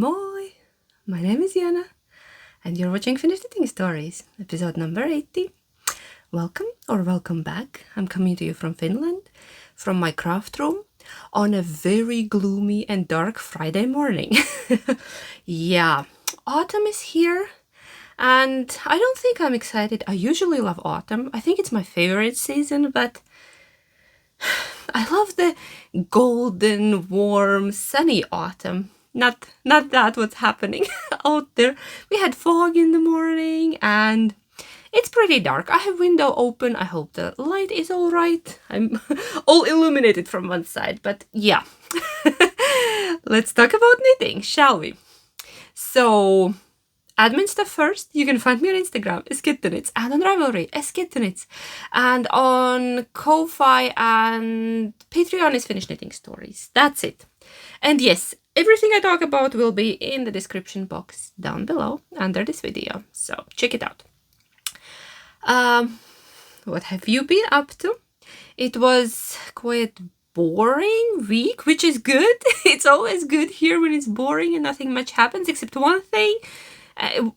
Moi! My name is Jana, and you're watching Finnish Knitting Stories, episode number 80. Welcome back. I'm coming to you from Finland, from my craft room, on a very gloomy and dark Friday morning. Yeah, autumn is here, and I don't think I'm excited. I usually love autumn. I think it's my favorite season, but I love the golden, warm, sunny autumn. Not that what's happening out there. We had fog in the morning and it's pretty dark. I have window open. I hope the light is all right. I'm all illuminated from one side, but yeah. Let's talk about knitting, shall we? So, admin stuff first. You can find me on Instagram, @skitteknits, and on Ravelry, @skitteknits. And on Ko-Fi and Patreon is Finnish Knitting Stories. That's it. And yes, everything I talk about will be in the description box down below under this video. So check it out. What have you been up to? It was quite boring week, which is good. It's always good here when it's boring and nothing much happens except one thing.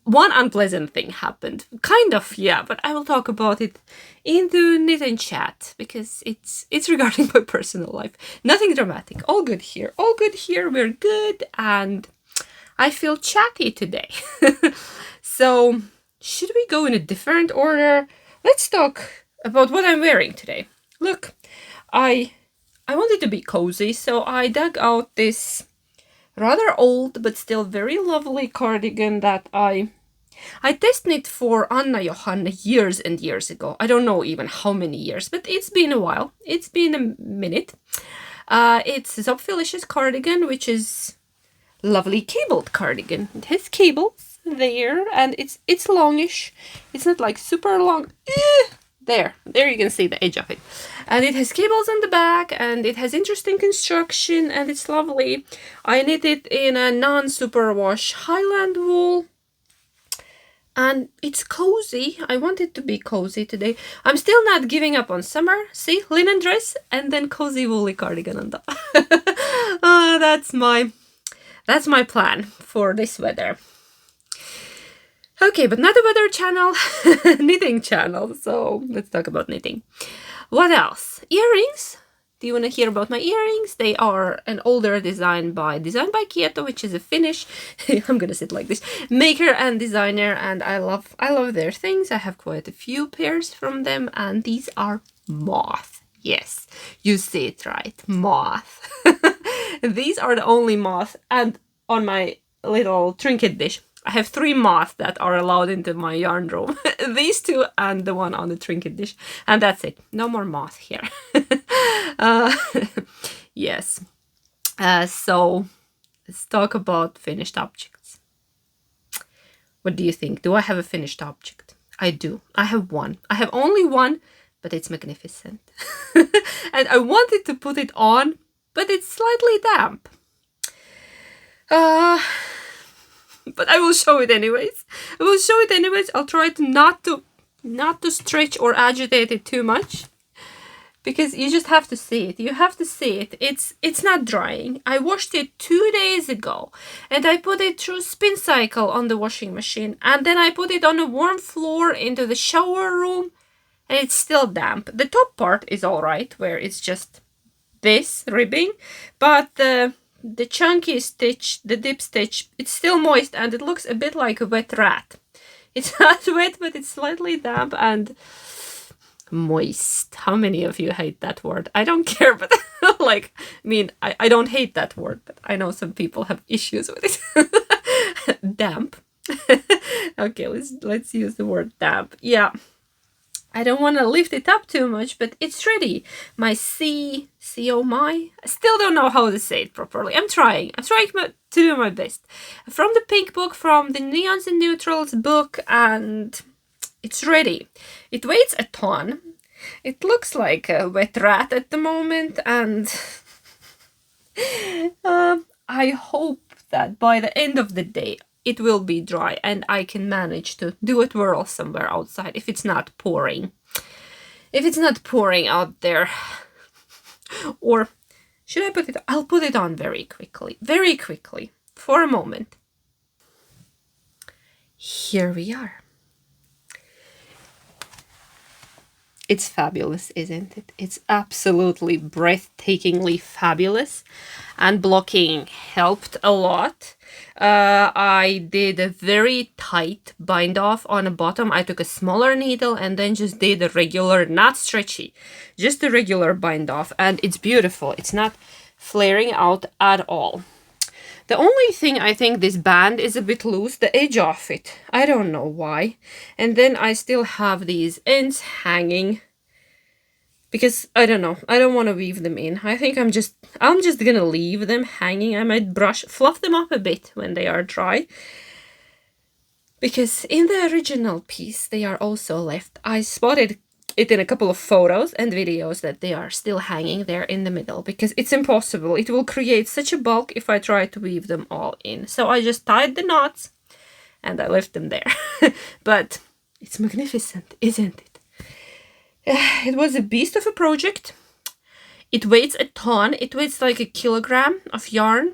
One unpleasant thing happened. Kind of, yeah, but I will talk about it in the knit and chat because it's regarding my personal life. Nothing dramatic. All good here. All good here. We're good and I feel chatty today. So, should we go in a different order? Let's talk about what I'm wearing today. Look, I wanted to be cozy, so I dug out this rather old but still very lovely cardigan that I test knit for Anna Johanna years and years ago. I don't know even how many years, but it's been a while. It's been a minute. It's Zopfilish's cardigan, which is lovely cabled cardigan. It has cables there, and it's longish. It's not like super long. There you can see the edge of it. And it has cables on the back, and it has interesting construction, and it's lovely. I knit it in a non-superwash Highland wool. And it's cozy. I want it to be cozy today. I'm still not giving up on summer. See, linen dress and then cozy woolly cardigan on top. That's my plan for this weather. Okay, but not a weather channel, knitting channel. So let's talk about knitting. What else? Earrings. Do you want to hear about my earrings? They are an older design by Kieto, which is a Finnish, I'm gonna sit like this, maker and designer, and I love their things. I have quite a few pairs from them, and these are moth. Yes, you see it right, moth. These are the only moth, and on my little trinket dish, I have 3 moths that are allowed into my yarn room. These 2 and the one on the trinket dish. And that's it. No more moth here. Yes. So let's talk about finished objects. What do you think? Do I have a finished object? I do. I have one. I have only one, but it's magnificent. And I wanted to put it on, but it's slightly damp. But I will show it anyways. I'll try to not to stretch or agitate it too much, because you just have to see it. You have to see it. It's not drying. I washed it 2 days ago, and I put it through spin cycle on the washing machine, and then I put it on a warm floor into the shower room, and it's still damp. The top part is all right, where it's just this ribbing, but the chunky stitch, the dip stitch, it's still moist and it looks a bit like a wet rat. It's not wet, but it's slightly damp and moist. How many of you hate that word? I don't care, but I don't hate that word, but I know some people have issues with it. Damp. Okay, let's use the word damp. Yeah. I don't want to lift it up too much, but it's ready. My Xiao Mai. I still don't know how to say it properly. I'm trying to do my best. From the pink book, from the Neons and Neutrals book, and it's ready. It weighs a ton. It looks like a wet rat at the moment, and I hope that by the end of the day, it will be dry and I can manage to do a twirl somewhere outside if it's not pouring. If it's not pouring out there. Or should I put it? I'll put it on very quickly. Very quickly. for a moment. Here we are. It's fabulous, isn't it? It's absolutely breathtakingly fabulous. And blocking helped a lot. I did a very tight bind off on the bottom. I took a smaller needle and then just did a regular, not stretchy, just a regular bind off. And it's beautiful. It's not flaring out at all. The only thing, I think this band is a bit loose, the edge of it. I don't know why. And then I still have these ends hanging because I don't know. I don't want to weave them in. I think I'm just gonna leave them hanging. I might fluff them up a bit when they are dry. Because in the original piece, they are also left. I spotted it in a couple of photos and videos that they are still hanging there in the middle because it's impossible. It will create such a bulk if I try to weave them all in. So I just tied the knots and I left them there. But it's magnificent, isn't it? It was a beast of a project. It weighs a ton. It weighs like a kilogram of yarn,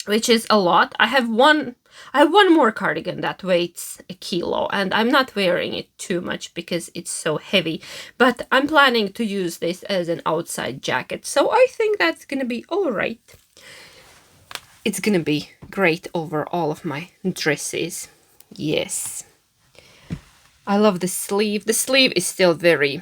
which is a lot. I have one more cardigan that weighs a kilo, and I'm not wearing it too much because it's so heavy, but I'm planning to use this as an outside jacket, so I think that's gonna be all right. It's gonna be great over all of my dresses. Yes. I love the sleeve. The sleeve is still very...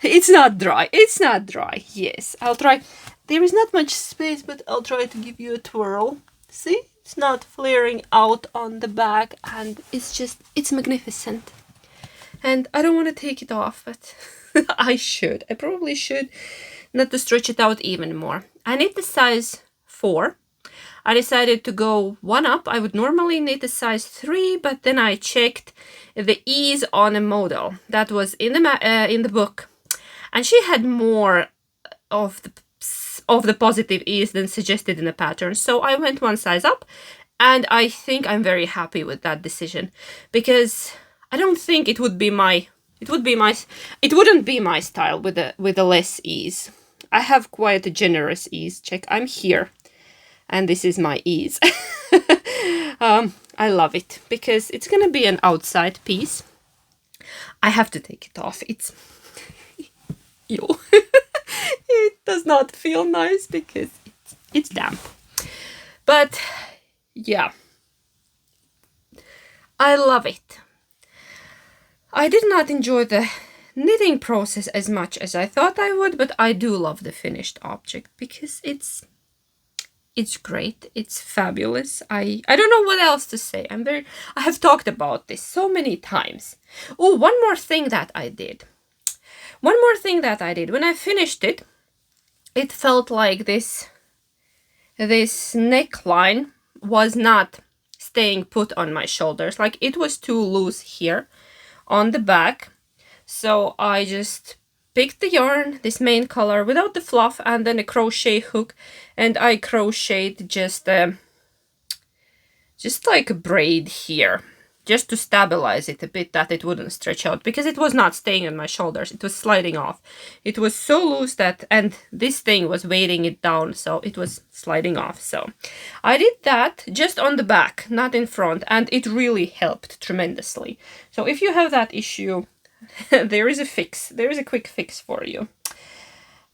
It's not dry. It's not dry. Yes, I'll try. There is not much space, but I'll try to give you a twirl. See? It's not flaring out on the back, and it's magnificent. And I don't want to take it off, but I should. I probably should, not to stretch it out even more. I need the size 4. I decided to go one up. I would normally need a size 3, but then I checked the ease on a model that was in the book, and she had more of the positive ease than suggested in the pattern. So I went one size up, and I think I'm very happy with that decision because I don't think it wouldn't be my style with a less ease. I have quite a generous ease. Check, I'm here. And this is my ease. I love it because it's gonna be an outside piece. I have to take it off. It's ew. It does not feel nice because it's damp. But yeah, I love it. I did not enjoy the knitting process as much as I thought I would, but I do love the finished object because it's great. It's fabulous. I don't know what else to say. I have talked about this so many times. Oh, one more thing that I did. When I finished it, it felt like this neckline was not staying put on my shoulders. Like it was too loose here on the back. So I just picked the yarn, this main color, without the fluff, and then a crochet hook, and I crocheted just like a braid here, just to stabilize it a bit, that it wouldn't stretch out, because it was not staying on my shoulders, it was sliding off. It was so loose that, and this thing was weighting it down, so it was sliding off. So I did that just on the back, not in front, and it really helped tremendously. So if you have that issue, there is a fix. There is a quick fix for you.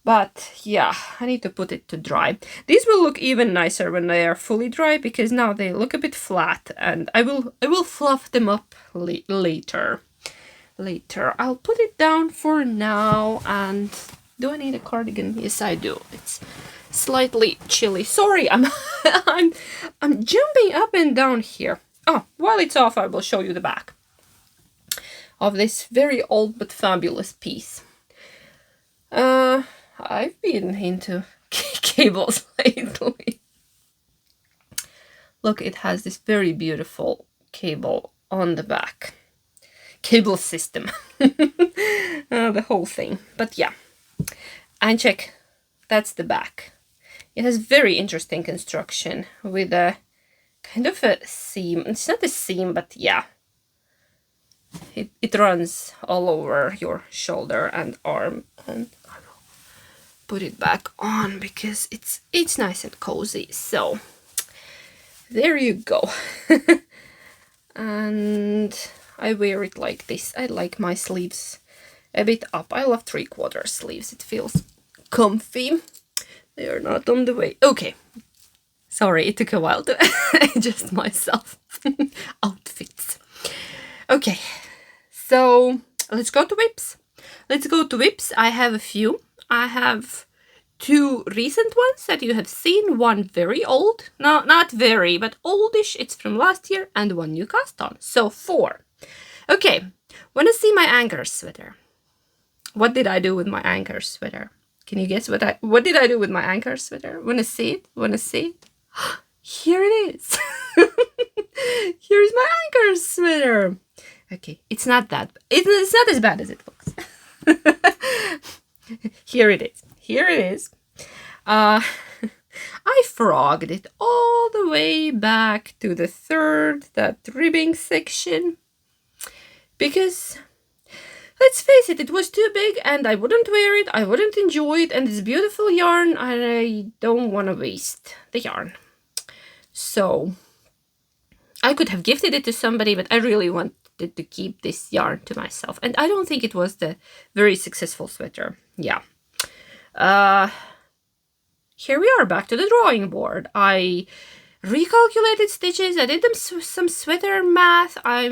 But yeah, I need to put it to dry. These will look even nicer when they are fully dry because now they look a bit flat, and I will fluff them up later. I'll put it down for now. And do I need a cardigan? Yes, I do. It's slightly chilly. Sorry, I'm jumping up and down here. Oh, while it's off, I will show you the back of this very old but fabulous piece. I've been into cables lately. Look, it has this very beautiful cable on the back. Cable system. The whole thing. But yeah. And check, that's the back. It has very interesting construction with a kind of a seam. It's not a seam, but yeah. It runs all over your shoulder and arm, and put it back on because it's nice and cozy. So there you go. And I wear it like this. I like my sleeves a bit up. I love 3/4 sleeves. It feels comfy. They are not on the way. Okay. Sorry, it took a while to adjust myself. Outfits. Okay. So let's go to whips. Let's go to whips. I have a few. I have 2 recent ones that you have seen. One very old. No, not very, but oldish. It's from last year. And one new cast on. So 4. Okay. Wanna see my anchor sweater? What did I do with my anchor sweater? Can you guess what did I do with my anchor sweater? Wanna see it? Wanna see it? Here it is. Here's my anchor sweater. Okay, it's not as bad as it looks. Here it is. Here it is. I frogged it all the way back to the 3rd, that ribbing section, because let's face it, it was too big and I wouldn't wear it, I wouldn't enjoy it, and it's beautiful yarn and I don't want to waste the yarn. So I could have gifted it to somebody, but I really wanted to keep this yarn to myself. And I don't think it was the very successful sweater. Yeah. Here we are, back to the drawing board. I recalculated stitches. I did some sweater math. I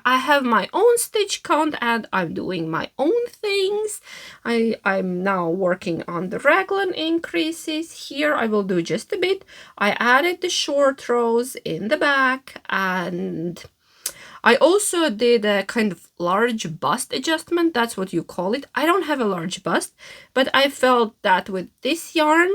have my own stitch count and I'm doing my own things. I'm now working on the raglan increases. Here I will do just a bit. I added the short rows in the back, and I also did a kind of large bust adjustment. That's what you call it. I don't have a large bust, but I felt that with this yarn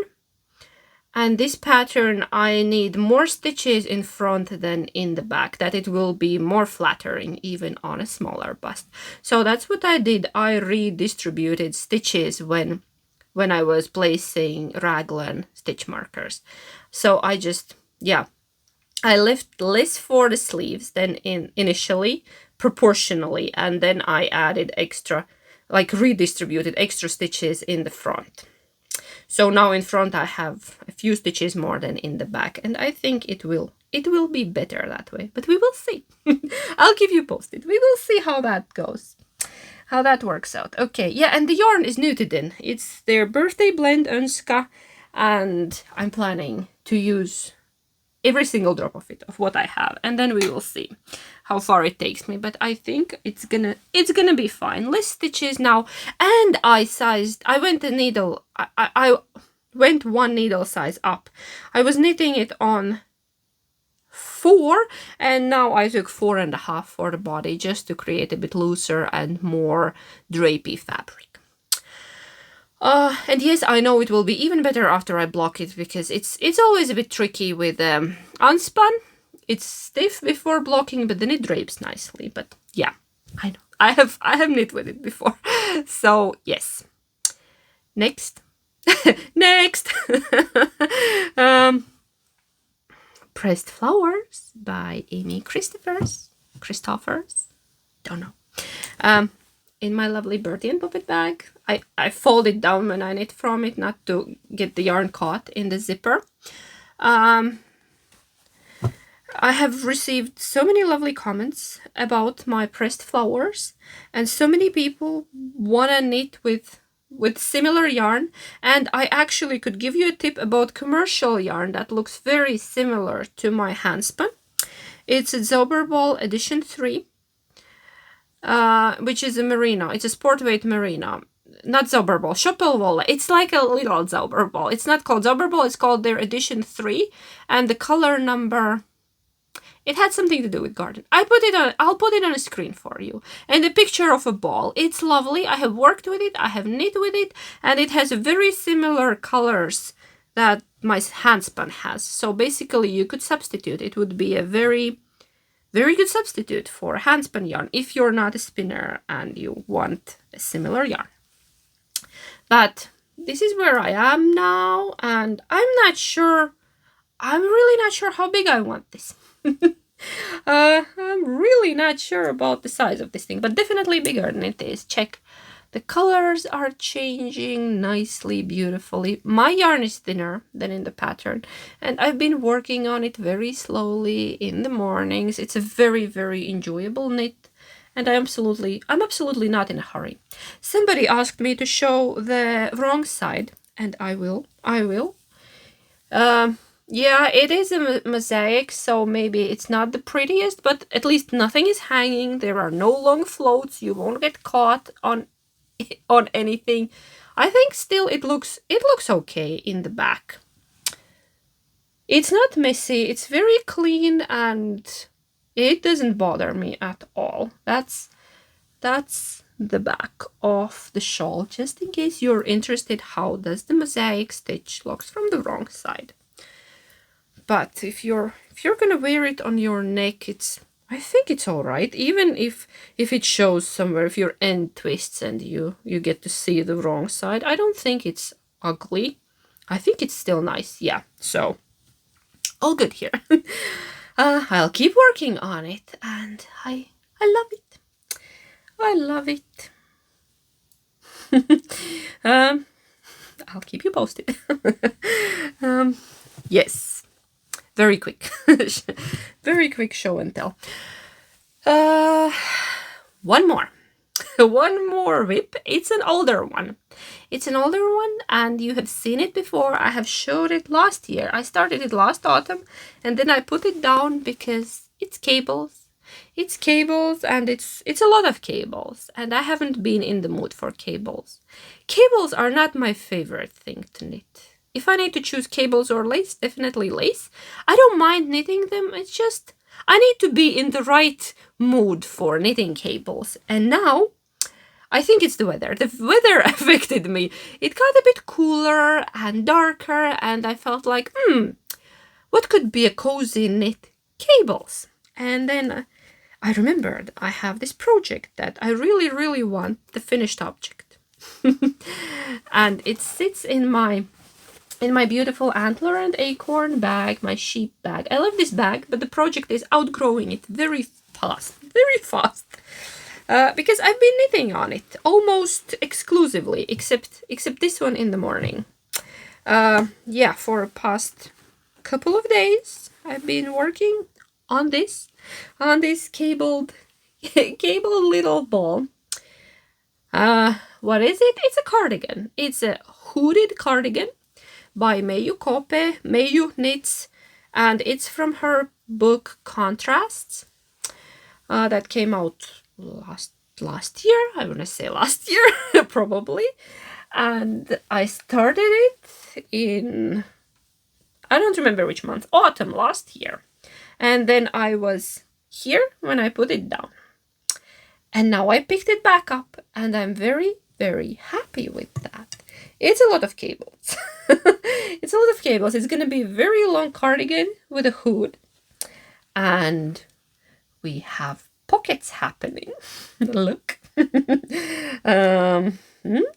and this pattern, I need more stitches in front than in the back, that it will be more flattering even on a smaller bust. So that's what I did. I redistributed stitches when I was placing raglan stitch markers. So I just, yeah, I left less for the sleeves than initially, proportionally, and then I added extra, like redistributed extra stitches in the front. So now in front I have a few stitches more than in the back, and I think it will be better that way, but we will see. I'll keep you posted. We will see how that goes, how that works out. Okay, yeah, and the yarn is Nutiden. It's their birthday blend, Önska, and I'm planning to use every single drop of it, of what I have, and then we will see how far it takes me, but I think it's gonna be fine. Less stitches now, and I went a needle, I went 1 needle size up. I was knitting it on 4, and now I took 4.5 for the body, just to create a bit looser and more drapey fabric. And yes, I know it will be even better after I block it, because it's always a bit tricky with unspun. It's stiff before blocking, but then it drapes nicely. But yeah, I know. I have knit with it before. So yes. Next. Next. Pressed Flowers by Amy Christophers. Don't know. In my lovely Bertie and Puppet bag. I fold it down when I knit from it, not to get the yarn caught in the zipper. I have received so many lovely comments about my pressed flowers, and so many people want to knit with similar yarn, and I actually could give you a tip about commercial yarn that looks very similar to my handspun. It's a Zauberball edition 3. Which is a merino. It's a sport weight merino. Not Zauberball, Schoppelwolle. It's like a little Zauberball. It's not called Zauberball, it's called their edition 3. And the color number, it had something to do with garden. I'll put it on a screen for you. And a picture of a ball. It's lovely. I have worked with it, I have knit with it, and it has very similar colors that my handspun has. So basically you could substitute. It would be a very good substitute for handspun yarn if you're not a spinner and you want a similar yarn. But this is where I am now, and I'm really not sure how big I want this. I'm really not sure about the size of this thing, but definitely bigger than it is. Check The colors are changing nicely, beautifully. My yarn is thinner than in the pattern, and I've been working on it very slowly in the mornings. It's a very, very enjoyable knit, and I'm absolutely not in a hurry. Somebody asked me to show the wrong side, and I will. Yeah, it is a mosaic, so maybe it's not the prettiest, but at least nothing is hanging. There are no long floats. You won't get caught on anything. I think still it looks okay in the back. It's not messy. It's very clean and it doesn't bother me at all. That's the back of the shawl, just in case you're interested how does the mosaic stitch looks from the wrong side. But if you're gonna wear it on your neck, I think it's all right, even if it shows somewhere, if your end twists and you get to see the wrong side. I don't think it's ugly. I think it's still nice. Yeah, so all good here. I'll keep working on it, and I love it. I love it. I'll keep you posted. Yes, very quick. Very quick show and tell. One more. One more whip. It's an older one. It's an older one, and you have seen it before. I have showed it last year. I started it last autumn, and then I put it down because it's cables. It's cables, and it's a lot of cables, and I haven't been in the mood for cables. Cables are not my favorite thing to knit. If I need to choose cables or lace, definitely lace. I don't mind knitting them. It's just I need to be in the right mood for knitting cables. And now I think it's the weather. The weather affected me. It got a bit cooler and darker, and I felt like, what could be a cozy knit? Cables. And then I remembered I have this project that I really, really want the finished object. And it sits in my beautiful antler and acorn bag, my sheep bag. I love this bag, but the project is outgrowing it very fast. Because I've been knitting on it almost exclusively, except this one in the morning. Yeah, for the past couple of days, I've been working on this cabled little ball. What is it? It's a cardigan. It's a hooded cardigan by Mayu Kope. Mayu knits, and it's from her book Contrasts that came out last year. I want to say last year, probably. And I started it in, I don't remember which month, autumn last year. And then I was here when I put it down. And now I picked it back up, and I'm very, very happy with that. It's a lot of cables. It's a lot of cables. It's going to be a very long cardigan with a hood. And we have pockets happening. Look.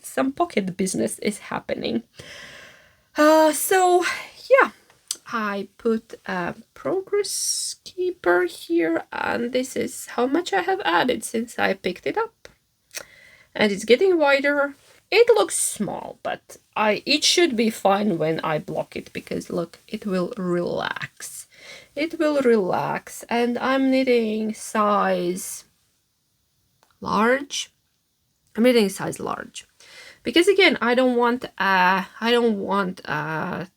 Some pocket business is happening. So, yeah. I put a progress keeper here, and this is how much I have added since I picked it up. And it's getting wider. It looks small, but it should be fine when I block it, because look, it will relax. It will relax, and I'm knitting size large. I'm knitting size large. Because again, I don't want a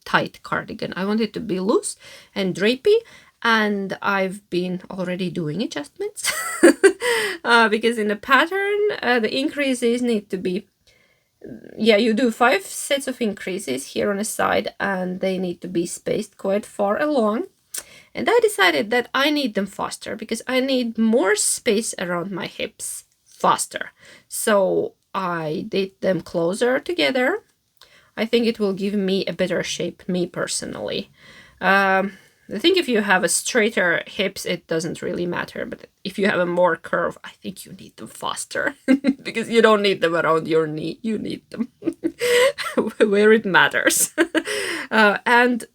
tight cardigan. I want it to be loose and drapey, and I've been already doing adjustments. Because in the pattern, the increases need to be, you do 5 sets of increases here on the side, and they need to be spaced quite far along. And I decided that I need them faster because I need more space around my hips faster. So I did them closer together. I think it will give me a better shape, me personally. I think if you have a straighter hips, it doesn't really matter. But if you have a more curve, I think you need them faster because you don't need them around your knee. You need them where it matters. And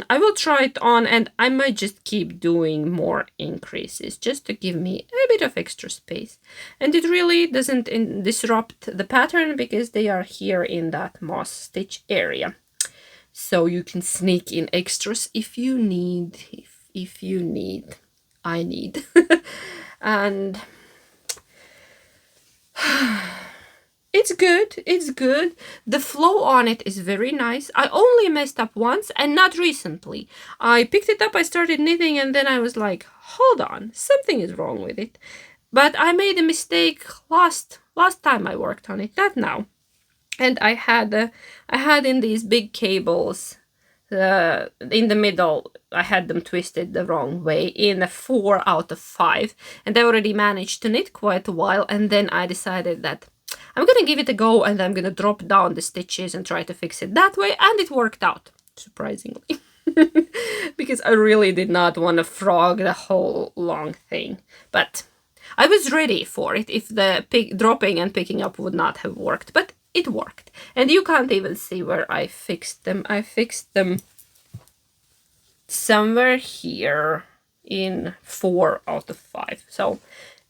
I will try it on, and I might just keep doing more increases just to give me a bit of extra space. And it really doesn't disrupt the pattern because they are here in that moss stitch area. So you can sneak in extras if you need, if you need, I need. And it's good, it's good. The flow on it is very nice. I only messed up once, and not recently. I picked it up, I started knitting, and then I was like, hold on, something is wrong with it. But I made a mistake last time I worked on it, not now. And I had in these big cables, in the middle, I had them twisted the wrong way in a 4 out of 5. And I already managed to knit quite a while. And then I decided that I'm going to give it a go, and I'm going to drop down the stitches and try to fix it that way. And it worked out, surprisingly. Because I really did not want to frog the whole long thing. But I was ready for it if the dropping and picking up would not have worked. But it worked. And you can't even see where I fixed them. I fixed them somewhere here in 4 out of 5. So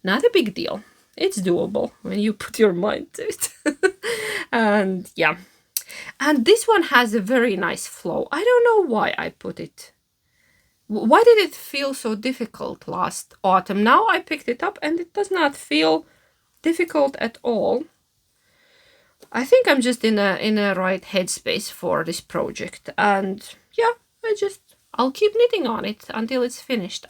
not a big deal. It's doable when you put your mind to it. And yeah. And this one has a very nice flow. I don't know why I put it. Why did it feel so difficult last autumn? Now I picked it up and it does not feel difficult at all. I think I'm just in a right headspace for this project, and yeah, I'll keep knitting on it until it's finished.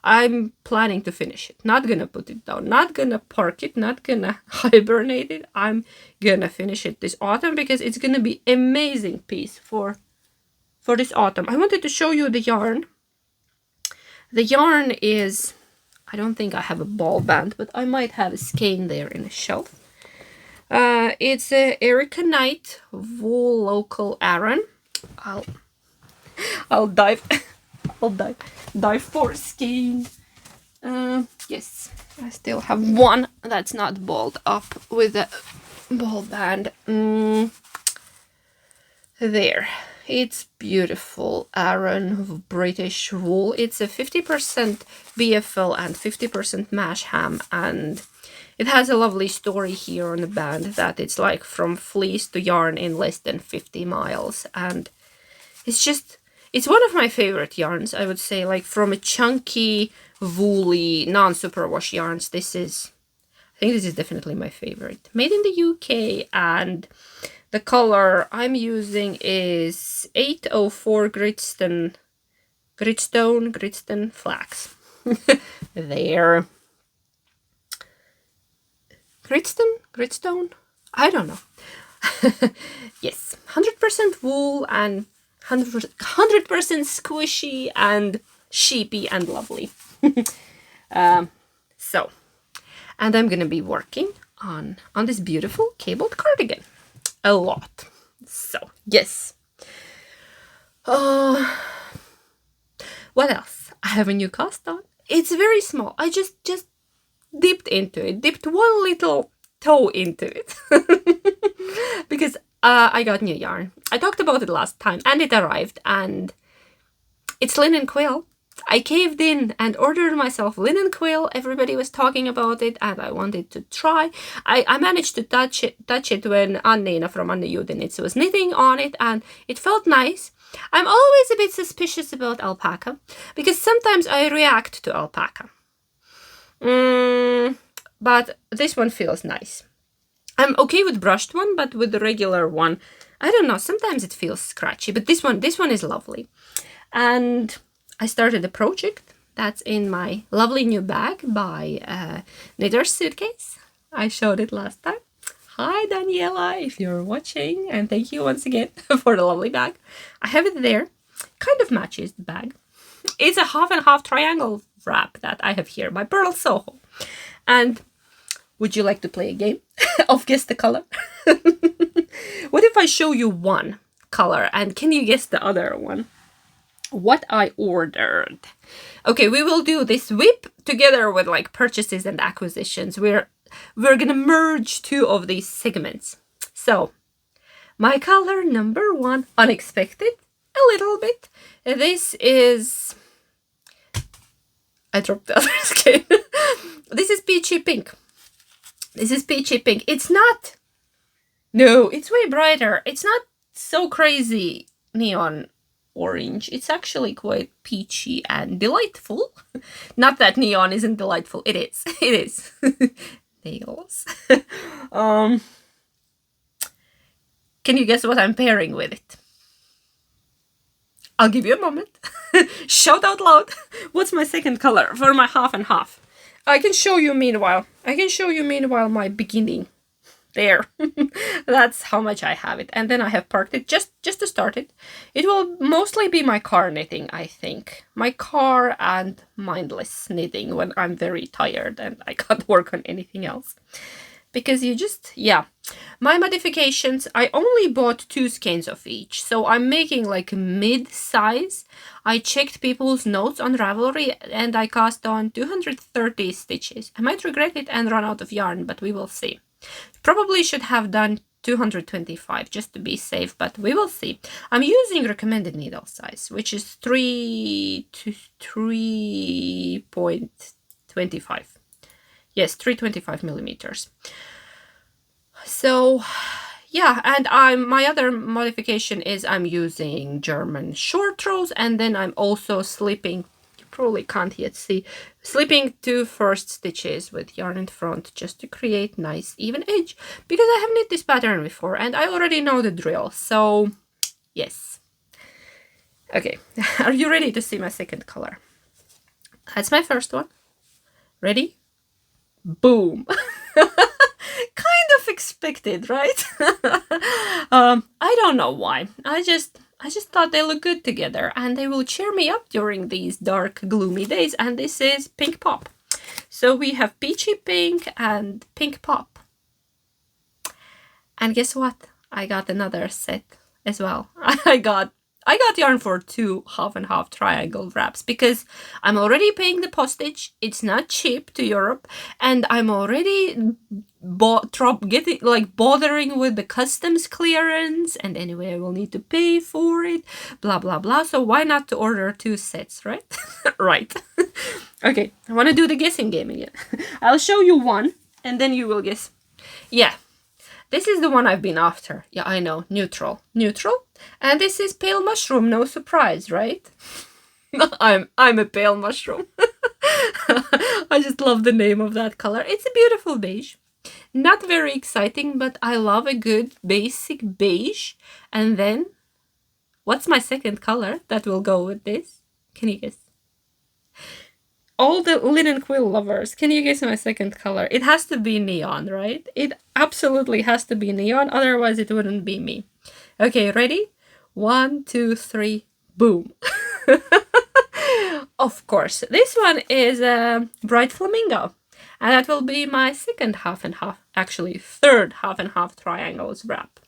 I'm planning to finish it. Not gonna put it down, not gonna park it, not gonna hibernate it. I'm gonna finish it this autumn because it's gonna be an amazing piece for this autumn. I wanted to show you the yarn. The yarn is, I don't think I have a ball band, but I might have a skein there in a shelf. It's a Erica Knight wool local Aran. I'll dive for skein. Yes, I still have one that's not balled up with a ball band. There, it's beautiful Aran British wool. It's a 50% BFL and 50% mash ham, and it has a lovely story here on the band that it's like from fleece to yarn in less than 50 miles. And it's one of my favorite yarns, I would say. Like from a chunky, woolly, non-superwash yarns, I think this is definitely my favorite. Made in the UK, and the color I'm using is 804 Gritstone Flax. There. Gritstone? I don't know. Yes, 100% wool and 100% squishy and sheepy and lovely. So, and I'm gonna be working on this beautiful cabled cardigan a lot. So, yes. What else? I have a new cast on. It's very small. I just dipped one little toe into it because I got new yarn. I talked about it last time and it arrived, and it's linen quill. I caved in and ordered myself linen quill. Everybody was talking about it and I wanted to try. I managed to touch it when Annina from Anne Judenitz was knitting on it, and it felt nice. I'm always a bit suspicious about alpaca because sometimes I react to alpaca. But this one feels nice. I'm okay with brushed one, but with the regular one, I don't know, sometimes it feels scratchy, but this one is lovely. And I started a project that's in my lovely new bag by Knitter's Suitcase. I showed it last time. Hi Daniela, if you're watching, and thank you once again for the lovely bag. I have it there. Kind of matches the bag. It's a half and half triangle wrap that I have here by Pearl Soho. And would you like to play a game of guess the color? What if I show you one color and can you guess the other one? what I ordered. Okay, we will do this whip together with like purchases and acquisitions. We're gonna merge two of these segments. So, my color number one, unexpected, a little bit. This is... I dropped the other skin. This is peachy pink. This is peachy pink. It's not... No, it's way brighter. It's not so crazy neon orange. It's actually quite peachy and delightful. Not that neon isn't delightful. It is. It is. Nails. Can you guess what I'm pairing with it? I'll give you a moment. Shout out loud. What's my second color for my half and half? I can show you meanwhile. My beginning. There. That's how much I have it. And then I have parked it just to start it. It will mostly be my car knitting, I think. My car and mindless knitting when I'm very tired and I can't work on anything else. Because you just, yeah. My modifications, I only bought 2 skeins of each. So I'm making like mid-size. I checked people's notes on Ravelry and I cast on 230 stitches. I might regret it and run out of yarn, but we will see. Probably should have done 225 just to be safe, but we will see. I'm using recommended needle size, which is 3 to 3.25. Yes, 325 millimeters. So, yeah, and my other modification is I'm using German short rows, and then I'm also slipping, you probably can't yet see, slipping 2 first stitches with yarn in front just to create nice even edge, because I have knit this pattern before and I already know the drill, so yes. Okay, are you ready to see my second color? That's my first one. Ready? Boom. Kind of expected, right? I don't know why. I just thought they look good together and they will cheer me up during these dark, gloomy days. And this is Pink Pop. So we have peachy pink and pink pop. And guess what? I got another set as well. I got yarn for 2 half and half triangle wraps because I'm already paying the postage. It's not cheap to Europe, and I'm already bothering with the customs clearance, and anyway I will need to pay for it, blah blah blah. So why not to order 2 sets, right? Right. Okay, I want to do the guessing game again. I'll show you one, and then you will guess. Yeah. This is the one I've been after. Yeah, I know. Neutral. And this is pale mushroom. No surprise, right? I'm a pale mushroom. I just love the name of that color. It's a beautiful beige. Not very exciting, but I love a good basic beige. And then, what's my second color that will go with this? Can you guess? All the linen quill lovers, can you guess my second color? It has to be neon, right? It absolutely has to be neon, otherwise it wouldn't be me. Okay, ready? 1, 2, 3, boom. Of course, this one is a bright flamingo. And that will be my second half and half, actually third half and half triangles wrap.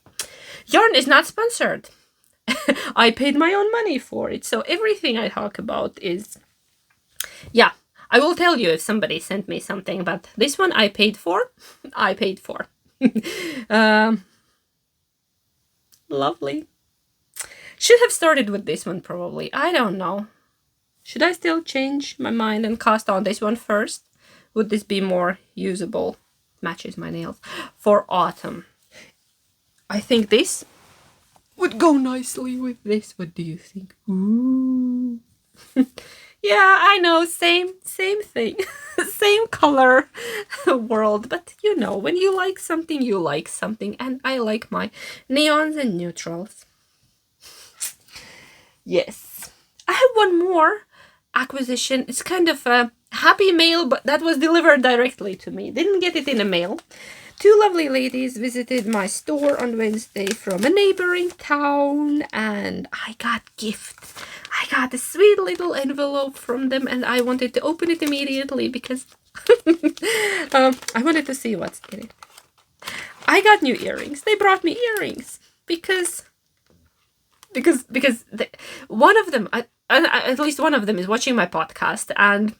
Yarn is not sponsored. I paid my own money for it, so everything I talk about is... Yeah, I will tell you if somebody sent me something, but this one I paid for. Lovely. Should have started with this one probably. I don't know. Should I still change my mind and cast on this one first? Would this be more usable? Matches my nails. For autumn. I think this would go nicely with this. What do you think? Ooh. Yeah, I know, same thing, same color world, but you know, when you like something, and I like my neons and neutrals. Yes. I have one more acquisition. It's kind of a happy mail, but that was delivered directly to me. Didn't get it in a mail. 2 lovely ladies visited my store on Wednesday from a neighboring town, and I got gifts. I got a sweet little envelope from them, and I wanted to open it immediately because I wanted to see what's in it. I got new earrings. They brought me earrings because because one of them, at least one of them, is watching my podcast, and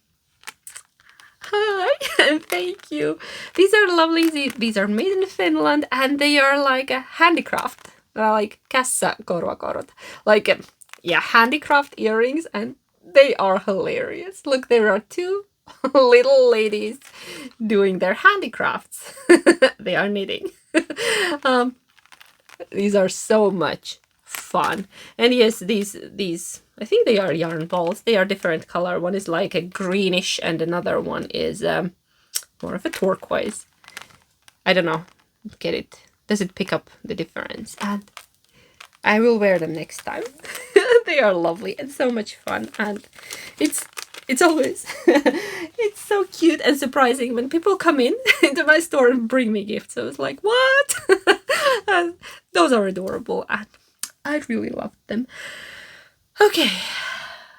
hi and thank you. These are lovely. These are made in Finland, and they are like a handicraft, like kässäkorvakorot, like handicraft earrings, and they are hilarious. Look, there are two little ladies doing their handicrafts. They are knitting. These are so much fun. And yes, these I think they are yarn balls. They are different color. One is like a greenish and another one is more of a turquoise. I don't know. Get it? Does it pick up the difference? And I will wear them next time. They are lovely and so much fun, and it's always it's so cute and surprising when people come in into my store and bring me gifts. So it's like, what? Those are adorable, and I really love them. Okay,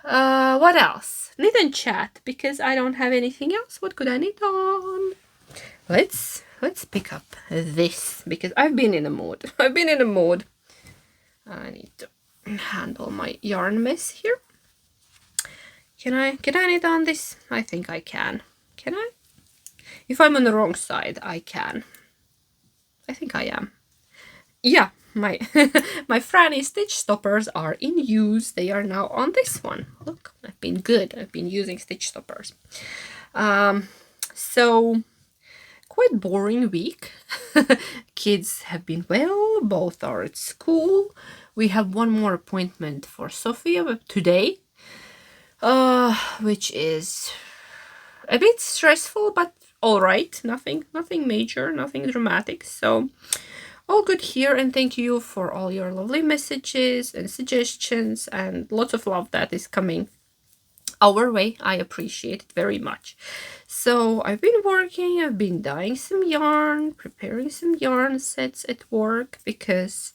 what else? Knit and chat, because I don't have anything else. What could I knit on? Let's pick up this, because I've been in a mood. I need to handle my yarn mess here. Can I knit on this? I think I can. Can I? If I'm on the wrong side, I can. I think I am. Yeah, my my Franny stitch stoppers are in use. They are now on this one. Look, I've been good. I've been using stitch stoppers. So quite boring week. Kids have been well. Both are at school. We have one more appointment for Sophia today, which is a bit stressful, but all right. Nothing major, nothing dramatic. So all good here, and thank you for all your lovely messages and suggestions and lots of love that is coming our way. I appreciate it very much. So I've been working, I've been dyeing some yarn, preparing some yarn sets at work, because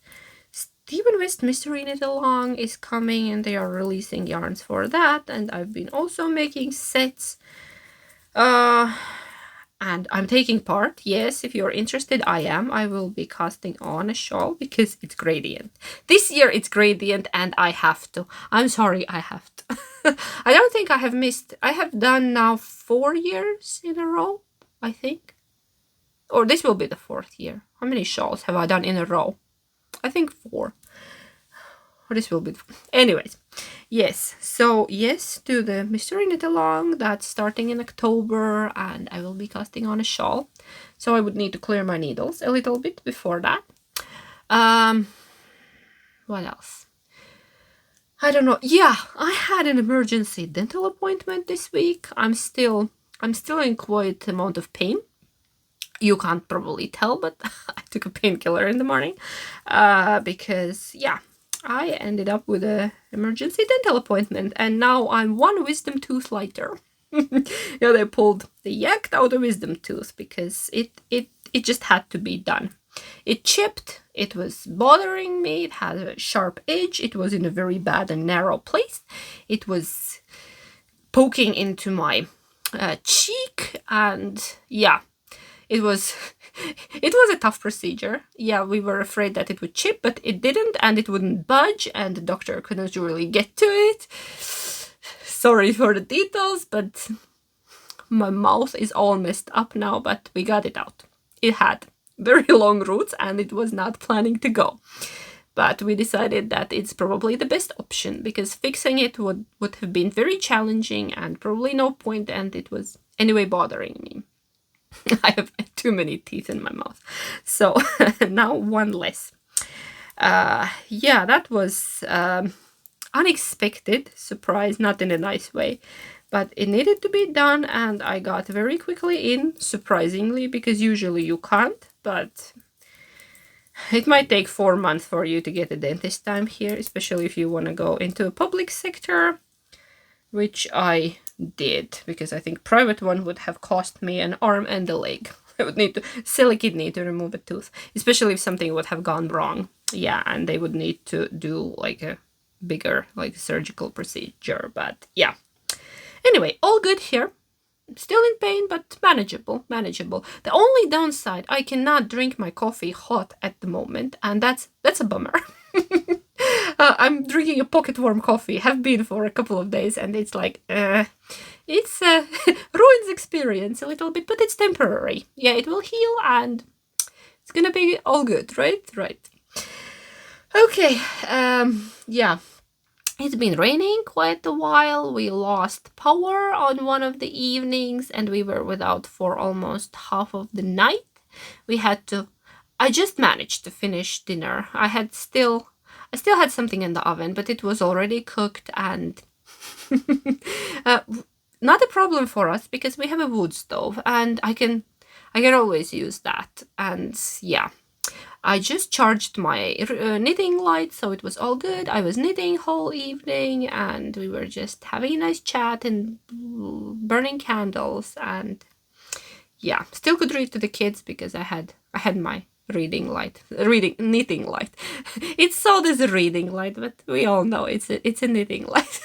Stephen West Mystery Knit Along is coming and they are releasing yarns for that, and I've been also making sets. And I'm taking part. Yes, if you're interested, I am. I will be casting on a shawl because it's gradient. This year it's gradient and I have to. I'm sorry, I have to. I don't think I have missed. I have done now 4 years in a row, I think. Or this will be the 4th year. How many shawls have I done in a row? I think 4. Or this will be... Anyways, yes. So, yes, to the Mystery Knit Along. That's starting in October, and I will be casting on a shawl. So I would need to clear my needles a little bit before that. What else? I don't know. Yeah, I had an emergency dental appointment this week. I'm still in quite amount of pain. You can't probably tell, but I took a painkiller in the morning because, yeah, I ended up with an emergency dental appointment, and now I'm 1 wisdom tooth lighter. Yeah, they yanked out a wisdom tooth because it just had to be done. It chipped, it was bothering me, it had a sharp edge, it was in a very bad and narrow place, it was poking into my cheek, and yeah, it was a tough procedure. Yeah, we were afraid that it would chip, but it didn't, and it wouldn't budge, and the doctor couldn't really get to it. Sorry for the details, but my mouth is all messed up now, but we got it out. It had very long roots, and it was not planning to go. But we decided that it's probably the best option, because fixing it would have been very challenging and probably no point, and it was anyway bothering me. I have too many teeth in my mouth. So now 1 less. Yeah, that was unexpected surprise, not in a nice way, but it needed to be done, and I got very quickly in, surprisingly, because usually you can't, but it might take 4 months for you to get a dentist time here, especially if you want to go into a public sector, which I did, because I think private one would have cost me an arm and a leg. I would need to sell a kidney to remove a tooth, especially if something would have gone wrong. Yeah, and they would need to do like a bigger surgical procedure, but yeah. Anyway, all good here. Still in pain, but manageable. The only downside, I cannot drink my coffee hot at the moment, and that's a bummer. I'm drinking a pocket warm coffee, have been for a couple of days, and it's like, it's ruins experience a little bit, but it's temporary. Yeah, it will heal and it's gonna be all good, right? Right. Okay, yeah. It's been raining quite a while. We lost power on one of the evenings and we were without for almost half of the night. We had to I just managed to finish dinner. I still had something in the oven, but it was already cooked and uh, not a problem for us because we have a wood stove and I can always use that. And yeah, I just charged my knitting light, so it was all good. I was knitting whole evening and we were just having a nice chat and burning candles, and yeah, still could read to the kids because I had my knitting light. It's sold as a reading light, but we all know it's a knitting light.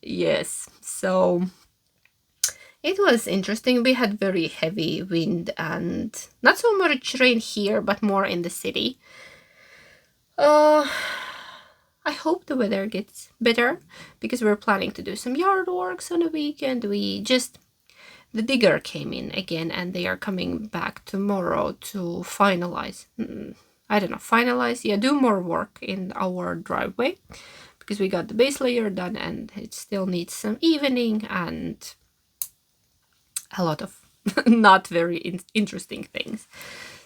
Yes, so it was interesting. We had very heavy wind and not so much rain here, but more in the city. I hope the weather gets better because we're planning to do some yard works on a weekend. The digger came in again and they are coming back tomorrow to finalize. I don't know, finalize, yeah, do more work in our driveway because we got the base layer done and it still needs some evening and a lot of not very interesting things.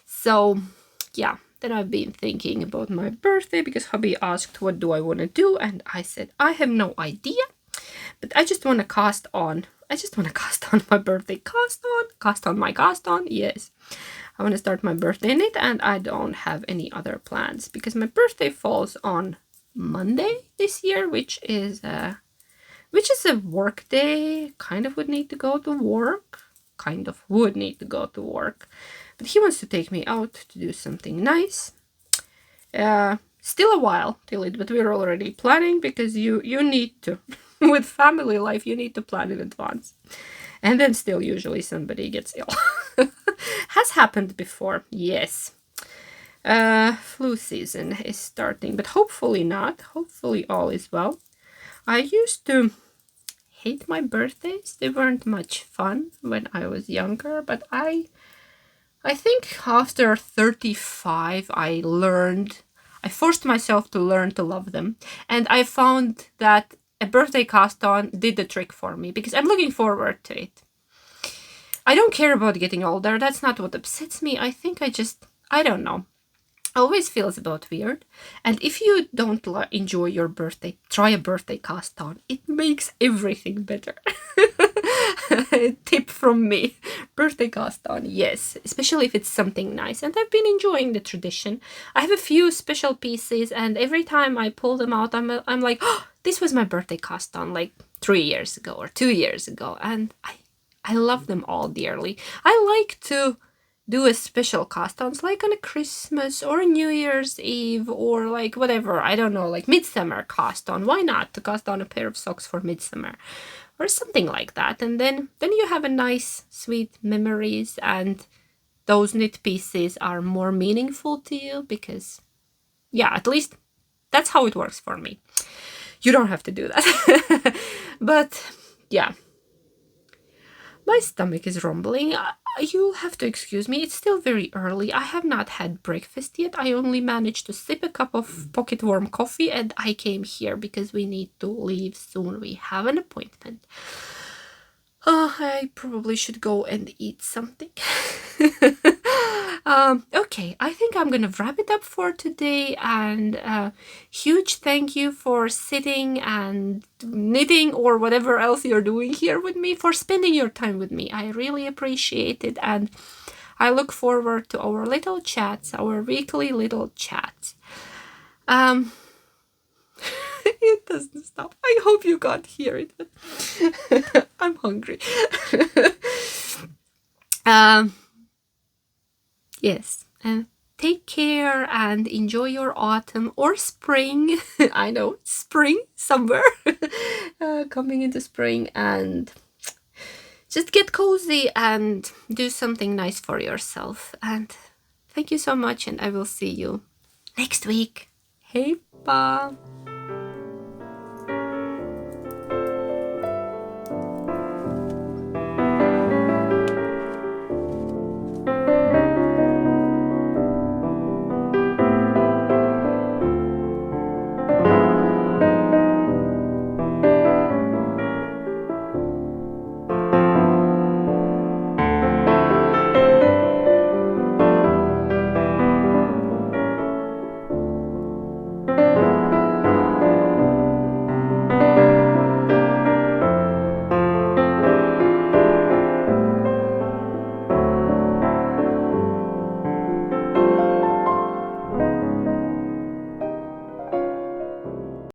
So yeah, then I've been thinking about my birthday because hubby asked what do I want to do and I said I have no idea, but I just want to cast on my birthday cast on my cast on. Yes, I want to start my birthday in it and I don't have any other plans because my birthday falls on Monday this year, which is a work day. Kind of would need to go to work. But he wants to take me out to do something nice. Still a while till it, but we're already planning because you need to. With family life, you need to plan in advance. And then still usually somebody gets ill. Has happened before, yes. Flu season is starting, but hopefully not. Hopefully all is well. I used to hate my birthdays. They weren't much fun when I was younger, but I think after 35 I forced myself to learn to love them, and I found that a birthday cast on did the trick for me because I'm looking forward to it. I don't care about getting older. That's not what upsets me. I think I don't know. Always feels about weird. And if you don't enjoy your birthday, try a birthday cast on. It makes everything better. Tip from me. Birthday cast on, yes. Especially if it's something nice. And I've been enjoying the tradition. I have a few special pieces and every time I pull them out, I'm like, oh, this was my birthday cast on like 3 years ago or 2 years ago. And I love them all dearly. I like to do a special cast-ons like on a Christmas or a New Year's Eve or like whatever, I don't know, like midsummer cast-on. Why not to cast on a pair of socks for midsummer or something like that? And then you have a nice sweet memories and those knit pieces are more meaningful to you because yeah, at least that's how it works for me. You don't have to do that. But yeah, my stomach is rumbling. You'll have to excuse me. It's still very early. I have not had breakfast yet. I only managed to sip a cup of pocket warm coffee and I came here because we need to leave soon. We have an appointment. I probably should go and eat something. Okay, I think I'm gonna wrap it up for today, and huge thank you for sitting and knitting or whatever else you're doing here with me, for spending your time with me. I really appreciate it, and I look forward to our little chats, our weekly little chats. It doesn't stop. I hope you can't hear it. I'm hungry. Yes, and take care and enjoy your autumn or spring. I know, spring somewhere. Coming into spring, and just get cozy and do something nice for yourself. And thank you so much, and I will see you next week. Heippa!